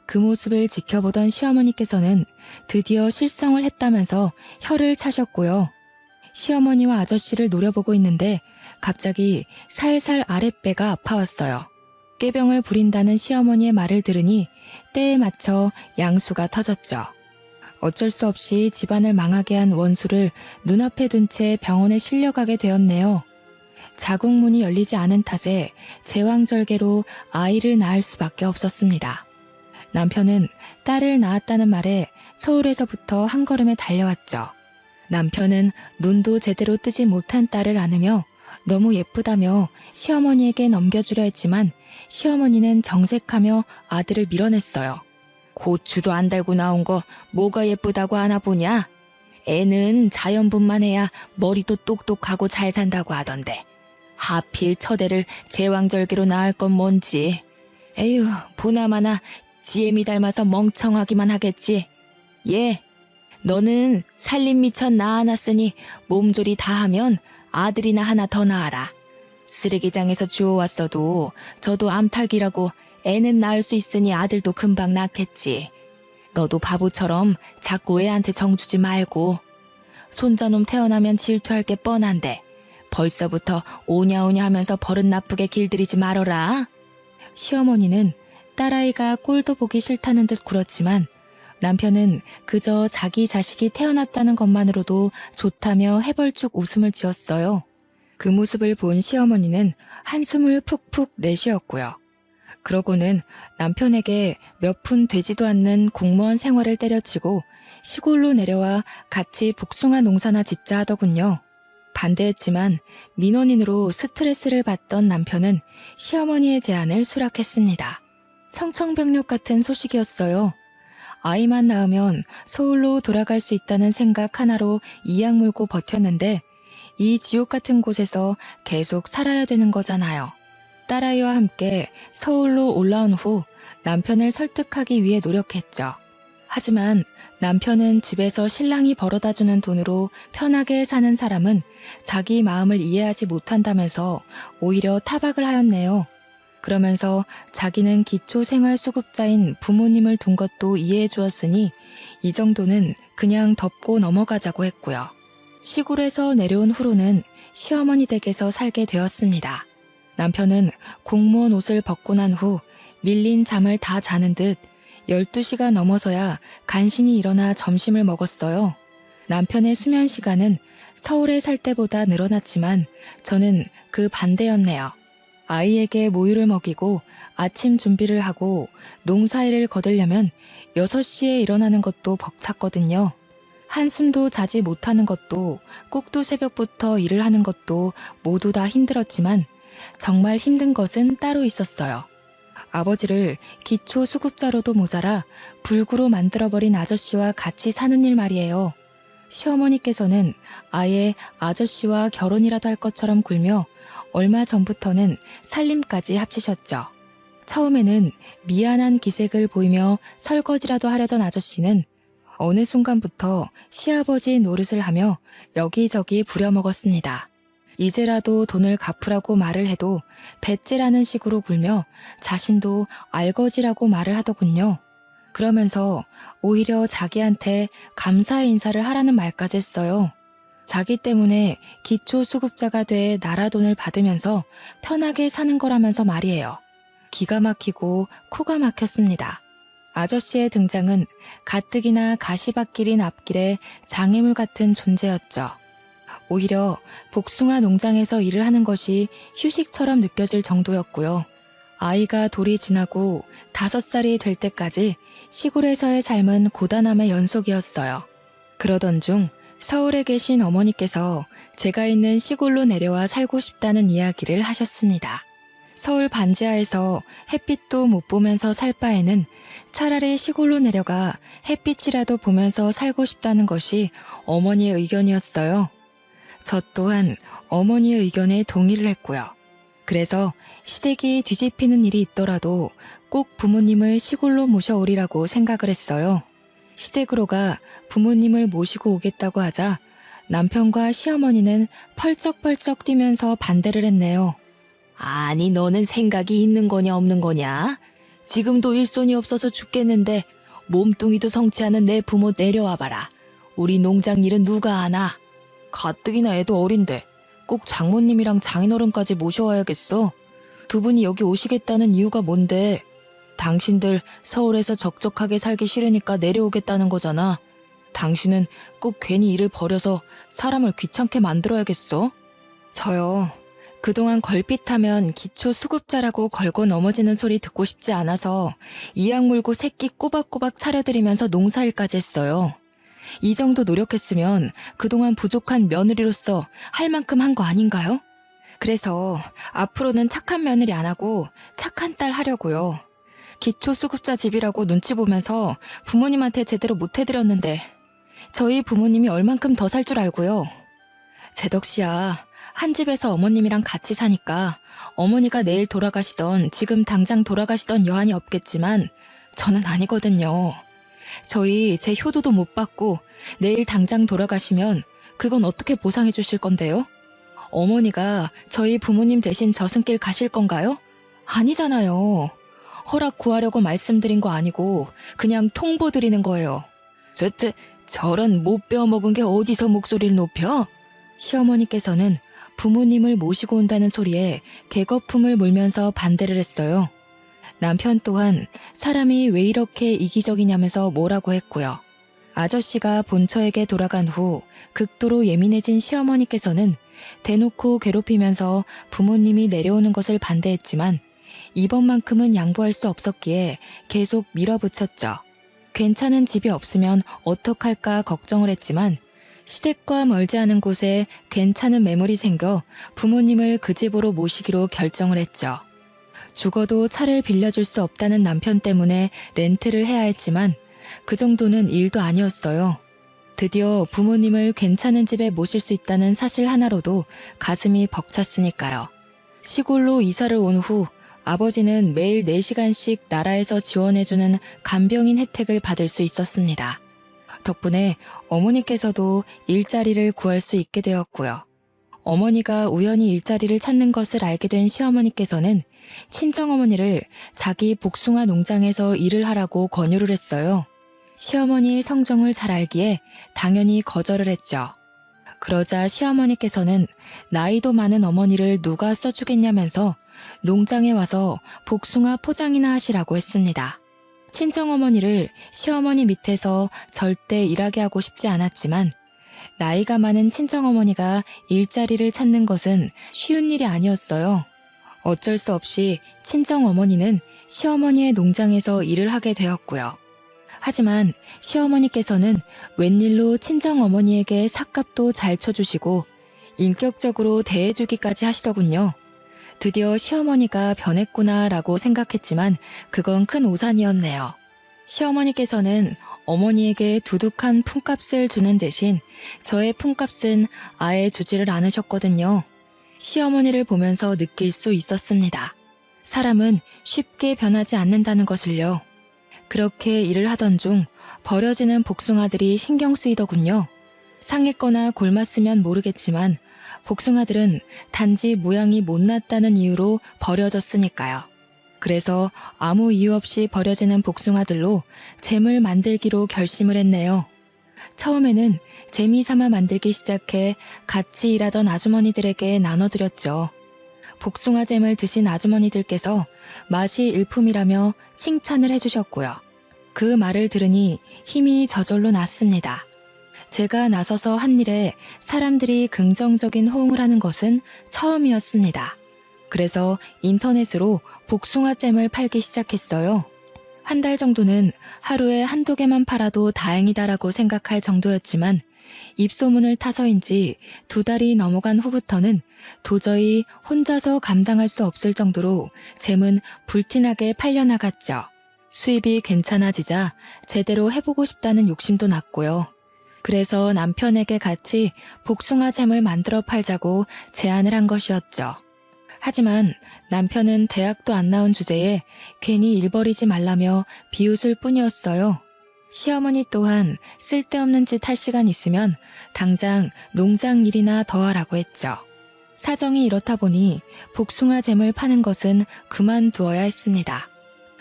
그 모습을 지켜보던 시어머니께서는 드디어 실성을 했다면서 혀를 차셨고요. 시어머니와 아저씨를 노려보고 있는데 갑자기 살살 아랫배가 아파왔어요. 꾀병을 부린다는 시어머니의 말을 들으니 때에 맞춰 양수가 터졌죠. 어쩔 수 없이 집안을 망하게 한 원수를 눈앞에 둔 채 병원에 실려가게 되었네요. 자궁문이 열리지 않은 탓에 제왕절개로 아이를 낳을 수밖에 없었습니다. 남편은 딸을 낳았다는 말에 서울에서부터 한 걸음에 달려왔죠. 남편은 눈도 제대로 뜨지 못한 딸을 안으며 너무 예쁘다며 시어머니에게 넘겨주려 했지만 시어머니는 정색하며 아들을 밀어냈어요. 고추도 안 달고 나온 거 뭐가 예쁘다고 안아보냐? 애는 자연분만 해야 머리도 똑똑하고 잘 산다고 하던데. 하필 처대를 제왕절개로 낳을 건 뭔지. 에휴, 보나마나 지혜미 닮아서 멍청하기만 하겠지. 예, 너는 살림 미천 낳아놨으니 몸조리 다 하면 아들이나 하나 더 낳아라. 쓰레기장에서 주워왔어도 저도 암탉이라고 애는 낳을 수 있으니 아들도 금방 낳겠지. 너도 바보처럼 자꾸 애한테 정주지 말고. 손자놈 태어나면 질투할 게 뻔한데 벌써부터 오냐오냐 하면서 버릇 나쁘게 길들이지 말어라. 시어머니는 딸아이가 꼴도 보기 싫다는 듯 굴었지만 남편은 그저 자기 자식이 태어났다는 것만으로도 좋다며 해벌쭉 웃음을 지었어요. 그 모습을 본 시어머니는 한숨을 푹푹 내쉬었고요. 그러고는 남편에게 몇 푼 되지도 않는 공무원 생활을 때려치고 시골로 내려와 같이 복숭아 농사나 짓자 하더군요. 반대했지만 민원인으로 스트레스를 받던 남편은 시어머니의 제안을 수락했습니다. 청천벽력 같은 소식이었어요. 아이만 낳으면 서울로 돌아갈 수 있다는 생각 하나로 이악 물고 버텼는데 이 지옥 같은 곳에서 계속 살아야 되는 거잖아요. 딸아이와 함께 서울로 올라온 후 남편을 설득하기 위해 노력했죠. 하지만 남편은 집에서 신랑이 벌어다주는 돈으로 편하게 사는 사람은 자기 마음을 이해하지 못한다면서 오히려 타박을 하였네요. 그러면서 자기는 기초생활수급자인 부모님을 둔 것도 이해해 주었으니 이 정도는 그냥 덮고 넘어가자고 했고요. 시골에서 내려온 후로는 시어머니 댁에서 살게 되었습니다. 남편은 공무원 옷을 벗고 난 후 밀린 잠을 다 자는 듯 12시가 넘어서야 간신히 일어나 점심을 먹었어요. 남편의 수면 시간은 서울에 살 때보다 늘어났지만 저는 그 반대였네요. 아이에게 모유를 먹이고 아침 준비를 하고 농사일을 거두려면 6시에 일어나는 것도 벅찼거든요. 한숨도 자지 못하는 것도 꼭두 새벽부터 일을 하는 것도 모두 다 힘들었지만 정말 힘든 것은 따로 있었어요. 아버지를 기초수급자로도 모자라 불구로 만들어버린 아저씨와 같이 사는 일 말이에요. 시어머니께서는 아예 아저씨와 결혼이라도 할 것처럼 굴며 얼마 전부터는 살림까지 합치셨죠. 처음에는 미안한 기색을 보이며 설거지라도 하려던 아저씨는 어느 순간부터 시아버지 노릇을 하며 여기저기 부려먹었습니다. 이제라도 돈을 갚으라고 말을 해도 배째라는 식으로 굴며 자신도 알거지라고 말을 하더군요. 그러면서 오히려 자기한테 감사의 인사를 하라는 말까지 했어요. 자기 때문에 기초수급자가 돼 나라 돈을 받으면서 편하게 사는 거라면서 말이에요. 기가 막히고 코가 막혔습니다. 아저씨의 등장은 가뜩이나 가시밭길인 앞길의 장애물 같은 존재였죠. 오히려 복숭아 농장에서 일을 하는 것이 휴식처럼 느껴질 정도였고요. 아이가 돌이 지나고 5살이 될 때까지 시골에서의 삶은 고단함의 연속이었어요. 그러던 중 서울에 계신 어머니께서 제가 있는 시골로 내려와 살고 싶다는 이야기를 하셨습니다. 서울 반지하에서 햇빛도 못 보면서 살 바에는 차라리 시골로 내려가 햇빛이라도 보면서 살고 싶다는 것이 어머니의 의견이었어요. 저 또한 어머니의 의견에 동의를 했고요. 그래서 시댁이 뒤집히는 일이 있더라도 꼭 부모님을 시골로 모셔오리라고 생각을 했어요. 시댁으로 가 부모님을 모시고 오겠다고 하자 남편과 시어머니는 펄쩍펄쩍 뛰면서 반대를 했네요. 아니, 너는 생각이 있는 거냐 없는 거냐? 지금도 일손이 없어서 죽겠는데 몸뚱이도 성치 않은 내 부모 내려와 봐라. 우리 농장 일은 누가 하나? 가뜩이나 애도 어린데 꼭 장모님이랑 장인어른까지 모셔와야겠어. 두 분이 여기 오시겠다는 이유가 뭔데? 당신들 서울에서 적적하게 살기 싫으니까 내려오겠다는 거잖아. 당신은 꼭 괜히 일을 버려서 사람을 귀찮게 만들어야겠어? 저요. 그동안 걸핏하면 기초수급자라고 걸고 넘어지는 소리 듣고 싶지 않아서 이악 물고 새끼 꼬박꼬박 차려드리면서 농사일까지 했어요. 이 정도 노력했으면 그동안 부족한 며느리로서 할 만큼 한 거 아닌가요? 그래서 앞으로는 착한 며느리 안 하고 착한 딸 하려고요. 기초수급자 집이라고 눈치 보면서 부모님한테 제대로 못 해드렸는데 저희 부모님이 얼만큼 더 살 줄 알고요. 제덕씨야, 한 집에서 어머님이랑 같이 사니까 어머니가 내일 돌아가시던 지금 당장 돌아가시던 여한이 없겠지만 저는 아니거든요. 저희 제 효도도 못 받고 내일 당장 돌아가시면 그건 어떻게 보상해 주실 건데요? 어머니가 저희 부모님 대신 저승길 가실 건가요? 아니잖아요. 허락 구하려고 말씀드린 거 아니고 그냥 통보드리는 거예요. 저런 못 배워먹은 게 어디서 목소리를 높여? 시어머니께서는 부모님을 모시고 온다는 소리에 개거품을 물면서 반대를 했어요. 남편 또한 사람이 왜 이렇게 이기적이냐면서 뭐라고 했고요. 아저씨가 본처에게 돌아간 후 극도로 예민해진 시어머니께서는 대놓고 괴롭히면서 부모님이 내려오는 것을 반대했지만 이번만큼은 양보할 수 없었기에 계속 밀어붙였죠. 괜찮은 집이 없으면 어떡할까 걱정을 했지만 시댁과 멀지 않은 곳에 괜찮은 매물이 생겨 부모님을 그 집으로 모시기로 결정을 했죠. 죽어도 차를 빌려줄 수 없다는 남편 때문에 렌트를 해야 했지만 그 정도는 일도 아니었어요. 드디어 부모님을 괜찮은 집에 모실 수 있다는 사실 하나로도 가슴이 벅찼으니까요. 시골로 이사를 온 후 아버지는 매일 4시간씩 나라에서 지원해주는 간병인 혜택을 받을 수 있었습니다. 덕분에 어머니께서도 일자리를 구할 수 있게 되었고요. 어머니가 우연히 일자리를 찾는 것을 알게 된 시어머니께서는 친정어머니를 자기 복숭아 농장에서 일을 하라고 권유를 했어요. 시어머니의 성정을 잘 알기에 당연히 거절을 했죠. 그러자 시어머니께서는 나이도 많은 어머니를 누가 써주겠냐면서 농장에 와서 복숭아 포장이나 하시라고 했습니다. 친정어머니를 시어머니 밑에서 절대 일하게 하고 싶지 않았지만 나이가 많은 친정어머니가 일자리를 찾는 것은 쉬운 일이 아니었어요. 어쩔 수 없이 친정어머니는 시어머니의 농장에서 일을 하게 되었고요. 하지만 시어머니께서는 웬일로 친정어머니에게 삭값도 잘 쳐주시고 인격적으로 대해주기까지 하시더군요. 드디어 시어머니가 변했구나라고 생각했지만 그건 큰 오산이었네요. 시어머니께서는 어머니에게 두둑한 품값을 주는 대신 저의 품값은 아예 주지를 않으셨거든요. 시어머니를 보면서 느낄 수 있었습니다. 사람은 쉽게 변하지 않는다는 것을요. 그렇게 일을 하던 중 버려지는 복숭아들이 신경 쓰이더군요. 상했거나 골맞으면 모르겠지만 복숭아들은 단지 모양이 못났다는 이유로 버려졌으니까요. 그래서 아무 이유 없이 버려지는 복숭아들로 잼을 만들기로 결심을 했네요. 처음에는 재미삼아 만들기 시작해 같이 일하던 아주머니들에게 나눠드렸죠. 복숭아 잼을 드신 아주머니들께서 맛이 일품이라며 칭찬을 해주셨고요. 그 말을 들으니 힘이 저절로 났습니다. 제가 나서서 한 일에 사람들이 긍정적인 호응을 하는 것은 처음이었습니다. 그래서 인터넷으로 복숭아잼을 팔기 시작했어요. 한 달 정도는 하루에 한두 개만 팔아도 다행이다라고 생각할 정도였지만 입소문을 타서인지 2달이 넘어간 후부터는 도저히 혼자서 감당할 수 없을 정도로 잼은 불티나게 팔려나갔죠. 수입이 괜찮아지자 제대로 해보고 싶다는 욕심도 났고요. 그래서 남편에게 같이 복숭아잼을 만들어 팔자고 제안을 한 것이었죠. 하지만 남편은 대학도 안 나온 주제에 괜히 일 벌이지 말라며 비웃을 뿐이었어요. 시어머니 또한 쓸데없는 짓 할 시간 있으면 당장 농장 일이나 더 하라고 했죠. 사정이 이렇다 보니 복숭아잼을 파는 것은 그만두어야 했습니다.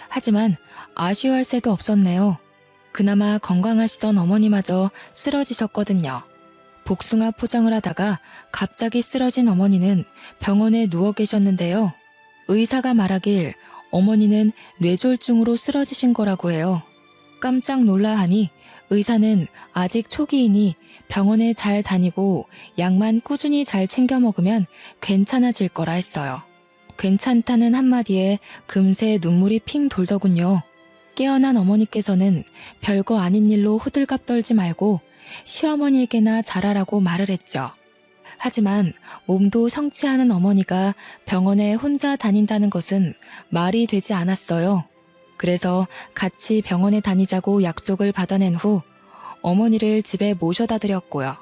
하지만 아쉬워할 새도 없었네요. 그나마 건강하시던 어머니마저 쓰러지셨거든요. 복숭아 포장을 하다가 갑자기 쓰러진 어머니는 병원에 누워 계셨는데요. 의사가 말하길 어머니는 뇌졸중으로 쓰러지신 거라고 해요. 깜짝 놀라하니 의사는 아직 초기이니 병원에 잘 다니고 약만 꾸준히 잘 챙겨 먹으면 괜찮아질 거라 했어요. 괜찮다는 한마디에 금세 눈물이 핑 돌더군요. 깨어난 어머니께서는 별거 아닌 일로 호들갑 떨지 말고 시어머니에게나 잘하라고 말을 했죠. 하지만 몸도 성취하는 어머니가 병원에 혼자 다닌다는 것은 말이 되지 않았어요. 그래서 같이 병원에 다니자고 약속을 받아낸 후 어머니를 집에 모셔다 드렸고요.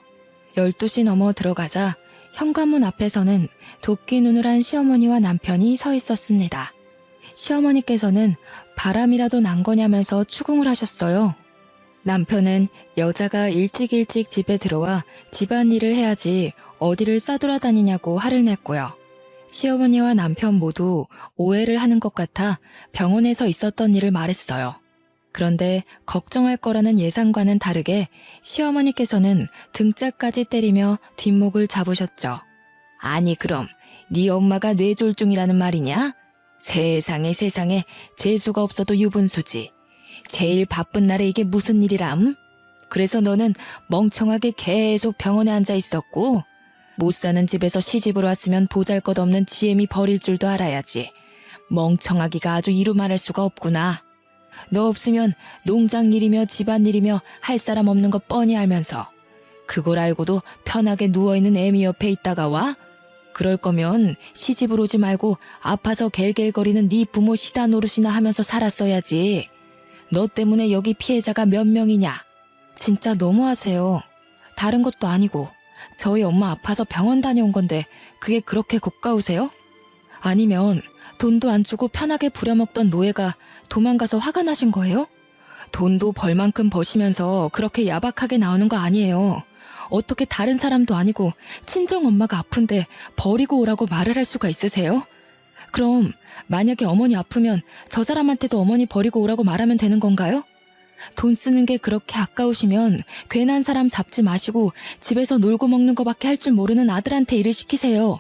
12시 넘어 들어가자 현관문 앞에서는 도끼 눈을 한 시어머니와 남편이 서 있었습니다. 시어머니께서는 바람이라도 난 거냐면서 추궁을 하셨어요. 남편은 여자가 일찍 집에 들어와 집안일을 해야지 어디를 싸돌아다니냐고 화를 냈고요. 시어머니와 남편 모두 오해를 하는 것 같아 병원에서 있었던 일을 말했어요. 그런데 걱정할 거라는 예상과는 다르게 시어머니께서는 등짝까지 때리며 뒷목을 잡으셨죠. 아니 그럼 네 엄마가 뇌졸중이라는 말이냐? 세상에 재수가 없어도 유분수지. 제일 바쁜 날에 이게 무슨 일이람? 그래서 너는 멍청하게 계속 병원에 앉아 있었고, 못 사는 집에서 시집을 왔으면 보잘것없는 지엠이 버릴 줄도 알아야지. 멍청하기가 아주 이루 말할 수가 없구나. 너 없으면 농장 일이며 집안일이며 할 사람 없는 거 뻔히 알면서 그걸 알고도 편하게 누워있는 애미 옆에 있다가 와? 그럴 거면 시집을 오지 말고 아파서 갤갤거리는 네 부모 시다 노릇이나 하면서 살았어야지. 너 때문에 여기 피해자가 몇 명이냐? 진짜 너무하세요. 다른 것도 아니고 저희 엄마 아파서 병원 다녀온 건데 그게 그렇게 고가우세요? 아니면 돈도 안 주고 편하게 부려먹던 노예가 도망가서 화가 나신 거예요? 돈도 벌 만큼 버시면서 그렇게 야박하게 나오는 거 아니에요. 어떻게 다른 사람도 아니고 친정엄마가 아픈데 버리고 오라고 말을 할 수가 있으세요? 그럼 만약에 어머니 아프면 저 사람한테도 어머니 버리고 오라고 말하면 되는 건가요? 돈 쓰는 게 그렇게 아까우시면 괜한 사람 잡지 마시고 집에서 놀고 먹는 거밖에 할 줄 모르는 아들한테 일을 시키세요.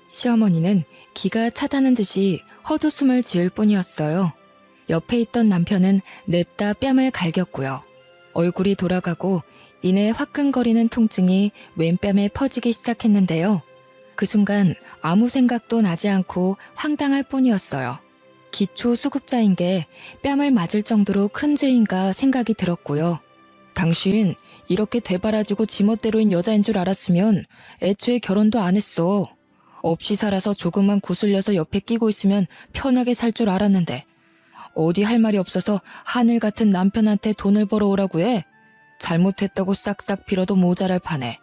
시어머니는 기가 차다는 듯이 헛웃음을 지을 뿐이었어요. 옆에 있던 남편은 냅다 뺨을 갈겼고요. 얼굴이 돌아가고 이내 화끈거리는 통증이 왼뺨에 퍼지기 시작했는데요. 그 순간 아무 생각도 나지 않고 황당할 뿐이었어요. 기초 수급자인 게 뺨을 맞을 정도로 큰 죄인가 생각이 들었고요. 당신 이렇게 되바라지고 지멋대로인 여자인 줄 알았으면 애초에 결혼도 안 했어. 없이 살아서 조금만 구슬려서 옆에 끼고 있으면 편하게 살 줄 알았는데 어디 할 말이 없어서 하늘 같은 남편한테 돈을 벌어오라고 해? 잘못했다고 싹싹 빌어도 모자랄 판에.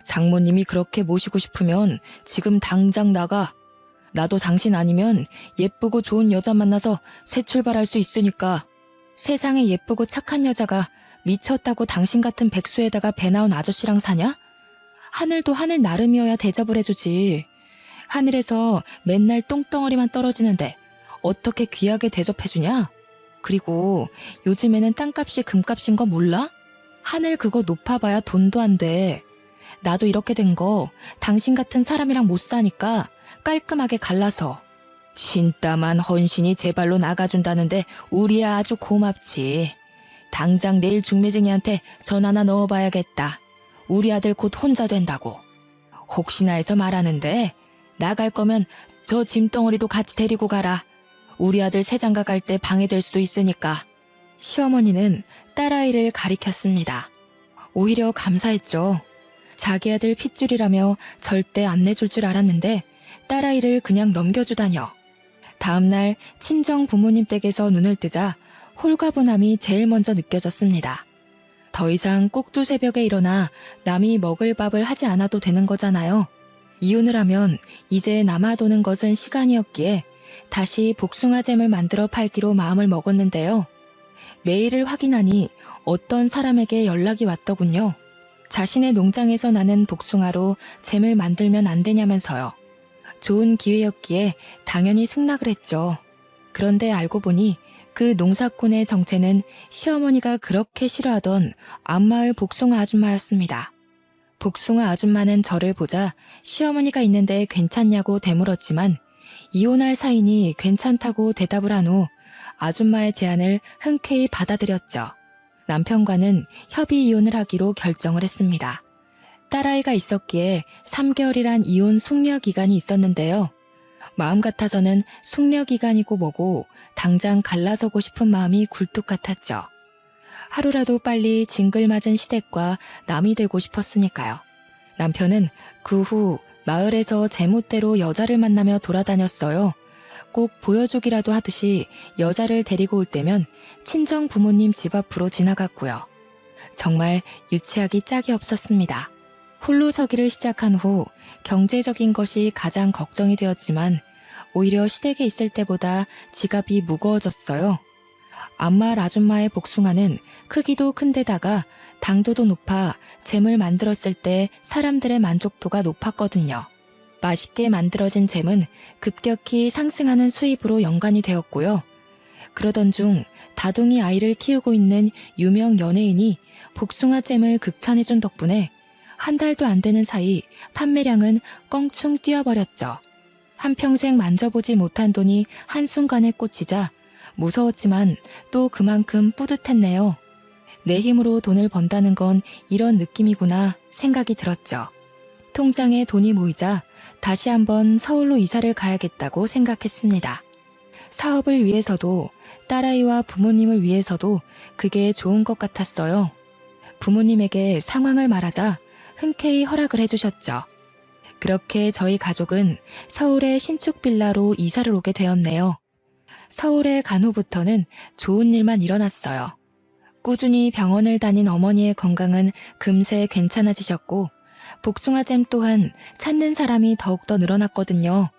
장모님이 그렇게 모시고 싶으면 지금 당장 나가. 나도 당신 아니면 예쁘고 좋은 여자 만나서 새 출발할 수 있으니까. 세상에 예쁘고 착한 여자가 미쳤다고 당신 같은 백수에다가 배 나온 아저씨랑 사냐? 하늘도 하늘 나름이어야 대접을 해주지. 하늘에서 맨날 똥덩어리만 떨어지는데 어떻게 귀하게 대접해주냐? 그리고 요즘에는 땅값이 금값인 거 몰라? 하늘 그거 높아봐야 돈도 안 돼. 나도 이렇게 된 거 당신 같은 사람이랑 못 사니까 깔끔하게 갈라서. 신땀한 헌신이 제 발로 나가준다는데 우리 아주 고맙지. 당장 내일 중매쟁이한테 전화나 넣어봐야겠다. 우리 아들 곧 혼자 된다고. 혹시나 해서 말하는데 나갈 거면 저 짐덩어리도 같이 데리고 가라. 우리 아들 새장가 갈 때 방해될 수도 있으니까. 시어머니는 딸아이를 가리켰습니다. 오히려 감사했죠. 자기 아들 핏줄이라며 절대 안 내줄 줄 알았는데 딸아이를 그냥 넘겨주다녀. 다음날 친정 부모님 댁에서 눈을 뜨자 홀가분함이 제일 먼저 느껴졌습니다. 더 이상 꼭두 새벽에 일어나 남이 먹을 밥을 하지 않아도 되는 거잖아요. 이혼을 하면 이제 남아도는 것은 시간이었기에 다시 복숭아잼을 만들어 팔기로 마음을 먹었는데요. 메일을 확인하니 어떤 사람에게 연락이 왔더군요. 자신의 농장에서 나는 복숭아로 잼을 만들면 안 되냐면서요. 좋은 기회였기에 당연히 승낙을 했죠. 그런데 알고 보니 그 농사꾼의 정체는 시어머니가 그렇게 싫어하던 앞마을 복숭아 아줌마였습니다. 복숭아 아줌마는 저를 보자 시어머니가 있는데 괜찮냐고 되물었지만 이혼할 사이니 괜찮다고 대답을 한 후 아줌마의 제안을 흔쾌히 받아들였죠. 남편과는 협의 이혼을 하기로 결정을 했습니다. 딸아이가 있었기에 3개월이란 이혼 숙려 기간이 있었는데요. 마음 같아서는 숙려 기간이고 뭐고 당장 갈라서고 싶은 마음이 굴뚝 같았죠. 하루라도 빨리 징글맞은 시댁과 남이 되고 싶었으니까요. 남편은 그 후 마을에서 제멋대로 여자를 만나며 돌아다녔어요. 꼭 보여주기라도 하듯이 여자를 데리고 올 때면 친정 부모님 집 앞으로 지나갔고요. 정말 유치하기 짝이 없었습니다. 홀로 서기를 시작한 후 경제적인 것이 가장 걱정이 되었지만 오히려 시댁에 있을 때보다 지갑이 무거워졌어요. 앞마을 아줌마의 복숭아는 크기도 큰데다가 당도도 높아 잼을 만들었을 때 사람들의 만족도가 높았거든요. 맛있게 만들어진 잼은 급격히 상승하는 수입으로 연관이 되었고요. 그러던 중 다둥이 아이를 키우고 있는 유명 연예인이 복숭아 잼을 극찬해준 덕분에 한 달도 안 되는 사이 판매량은 껑충 뛰어버렸죠. 한평생 만져보지 못한 돈이 한순간에 꽂히자 무서웠지만 또 그만큼 뿌듯했네요. 내 힘으로 돈을 번다는 건 이런 느낌이구나 생각이 들었죠. 통장에 돈이 모이자 다시 한번 서울로 이사를 가야겠다고 생각했습니다. 사업을 위해서도 딸아이와 부모님을 위해서도 그게 좋은 것 같았어요. 부모님에게 상황을 말하자 흔쾌히 허락을 해주셨죠. 그렇게 저희 가족은 서울의 신축 빌라로 이사를 오게 되었네요. 서울에 간 후부터는 좋은 일만 일어났어요. 꾸준히 병원을 다닌 어머니의 건강은 금세 괜찮아지셨고 복숭아잼 또한 찾는 사람이 더욱더 늘어났거든요.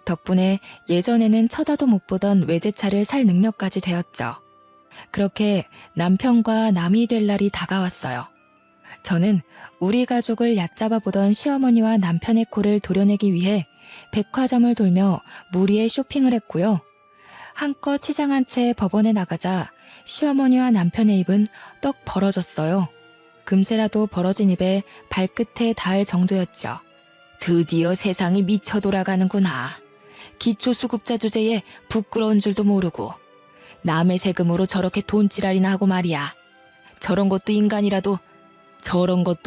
덕분에 예전에는 쳐다도 못 보던 외제차를 살 능력까지 되었죠. 그렇게 남편과 남이 될 날이 다가왔어요. 저는 우리 가족을 얕잡아 보던 시어머니와 남편의 코를 도려내기 위해 백화점을 돌며 무리의 쇼핑을 했고요. 한껏 치장한 채 법원에 나가자 시어머니와 남편의 입은 떡 벌어졌어요. 금세라도 벌어진 입에 발끝에 닿을 정도였죠. 드디어 세상이 미쳐 돌아가는구나. 기초수급자 주제에 부끄러운 줄도 모르고 남의 세금으로 저렇게 돈지랄이나 하고 말이야. 저런 것도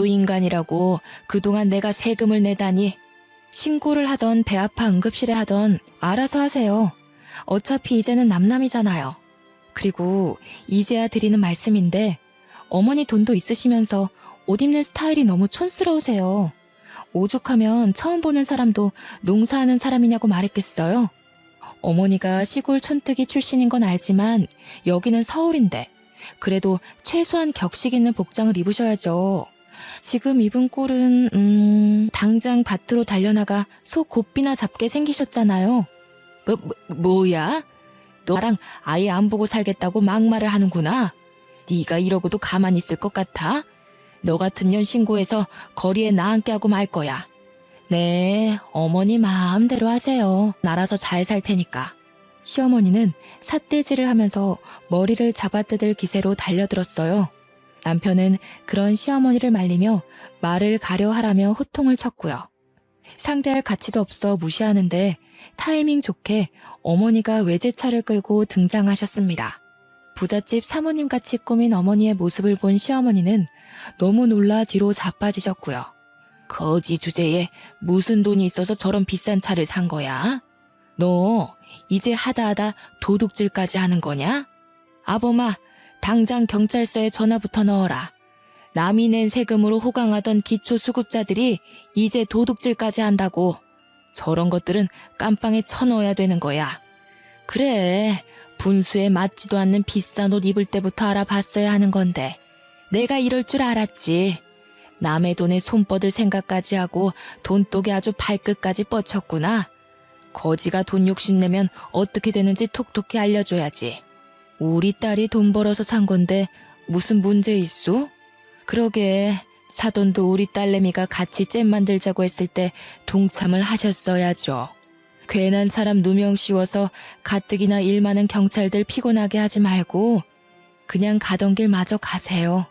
인간이라고 그동안 내가 세금을 내다니. 신고를 하던 배 아파 응급실에 하던 알아서 하세요. 어차피 이제는 남남이잖아요. 그리고 이제야 드리는 말씀인데 어머니 돈도 있으시면서 옷 입는 스타일이 너무 촌스러우세요. 오죽하면 처음 보는 사람도 농사하는 사람이냐고 말했겠어요. 어머니가 시골 촌뜨기 출신인 건 알지만 여기는 서울인데 그래도 최소한 격식 있는 복장을 입으셔야죠. 지금 입은 꼴은 당장 밭으로 달려나가 소 곱비나 잡게 생기셨잖아요. 뭐야? 너랑 아예 안 보고 살겠다고 막말을 하는구나. 네가 이러고도 가만히 있을 것 같아? 너 같은 년 신고해서 거리에 나앉게 하고 말 거야. 네, 어머니 마음대로 하세요. 알아서 잘 살 테니까. 시어머니는 삿대질을 하면서 머리를 잡아뜯을 기세로 달려들었어요. 남편은 그런 시어머니를 말리며 말을 가려 하라며 호통을 쳤고요. 상대할 가치도 없어 무시하는데 타이밍 좋게 어머니가 외제차를 끌고 등장하셨습니다. 부잣집 사모님같이 꾸민 어머니의 모습을 본 시어머니는 너무 놀라 뒤로 자빠지셨고요. 거지 주제에 무슨 돈이 있어서 저런 비싼 차를 산 거야? 너 이제 하다하다 도둑질까지 하는 거냐? 아범아, 당장 경찰서에 전화부터 넣어라. 남이 낸 세금으로 호강하던 기초수급자들이 이제 도둑질까지 한다고. 저런 것들은 깜빵에 쳐넣어야 되는 거야. 그래, 분수에 맞지도 않는 비싼 옷 입을 때부터 알아봤어야 하는 건데 내가 이럴 줄 알았지. 남의 돈에 손 뻗을 생각까지 하고 돈독에 아주 발끝까지 뻗쳤구나. 거지가 돈 욕심내면 어떻게 되는지 톡톡히 알려줘야지. 우리 딸이 돈 벌어서 산 건데 무슨 문제 있소? 그러게, 사돈도 우리 딸내미가 같이 잼 만들자고 했을 때 동참을 하셨어야죠. 괜한 사람 누명 씌워서 가뜩이나 일 많은 경찰들 피곤하게 하지 말고 그냥 가던 길 마저 가세요.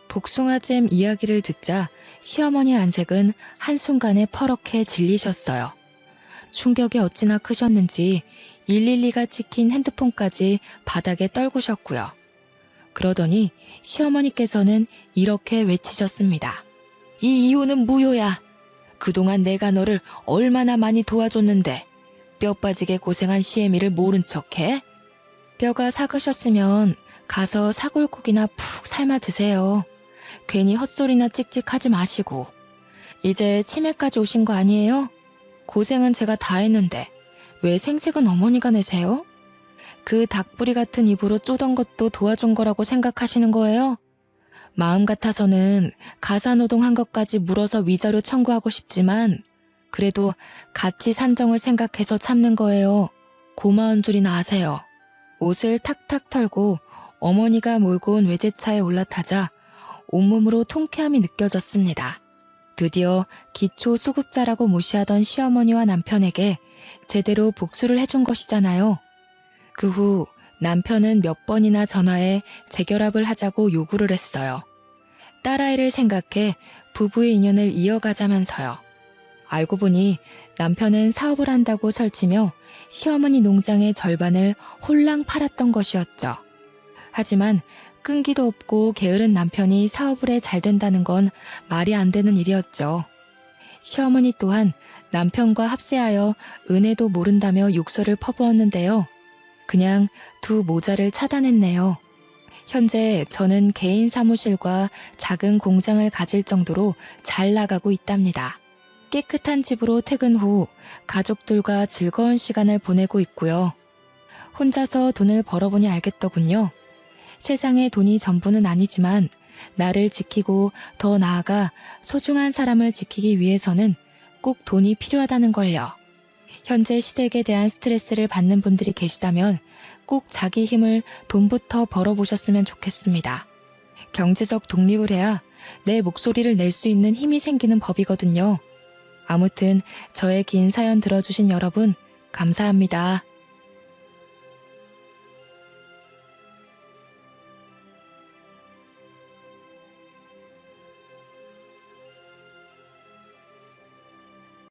복숭아잼 이야기를 듣자 시어머니 안색은 한순간에 퍼렇게 질리셨어요. 충격이 어찌나 크셨는지 112가 찍힌 핸드폰까지 바닥에 떨구셨고요. 그러더니 시어머니께서는 이렇게 외치셨습니다. 이 이혼은 무효야. 그동안 내가 너를 얼마나 많이 도와줬는데 뼈 빠지게 고생한 시애미를 모른 척해? 뼈가 삭으셨으면 가서 사골국이나 푹 삶아 드세요. 괜히 헛소리나 찍찍하지 마시고. 이제 치매까지 오신 거 아니에요? 고생은 제가 다 했는데 왜 생색은 어머니가 내세요? 그 닭부리 같은 입으로 쪼던 것도 도와준 거라고 생각하시는 거예요? 마음 같아서는 가사노동한 것까지 물어서 위자료 청구하고 싶지만 그래도 같이 산정을 생각해서 참는 거예요. 고마운 줄이나 아세요. 옷을 탁탁 털고 어머니가 몰고 온 외제차에 올라타자 온몸으로 통쾌함이 느껴졌습니다. 드디어 기초수급자라고 무시하던 시어머니와 남편에게 제대로 복수를 해준 것이잖아요. 그 후 남편은 몇 번이나 전화해 재결합을 하자고 요구를 했어요. 딸아이를 생각해 부부의 인연을 이어가자면서요. 알고 보니 남편은 사업을 한다고 설치며 시어머니 농장의 절반을 홀랑 팔았던 것이었죠. 하지만 끈기도 없고 게으른 남편이 사업을 해 잘 된다는 건 말이 안 되는 일이었죠. 시어머니 또한 남편과 합세하여 은혜도 모른다며 욕설을 퍼부었는데요. 그냥 두 모자를 차단했네요. 현재 저는 개인 사무실과 작은 공장을 가질 정도로 잘 나가고 있답니다. 깨끗한 집으로 퇴근 후 가족들과 즐거운 시간을 보내고 있고요. 혼자서 돈을 벌어보니 알겠더군요. 세상의 돈이 전부는 아니지만 나를 지키고 더 나아가 소중한 사람을 지키기 위해서는 꼭 돈이 필요하다는 걸요. 현재 시댁에 대한 스트레스를 받는 분들이 계시다면 꼭 자기 힘을 돈부터 벌어보셨으면 좋겠습니다. 경제적 독립을 해야 내 목소리를 낼 수 있는 힘이 생기는 법이거든요. 아무튼 저의 긴 사연 들어주신 여러분 감사합니다.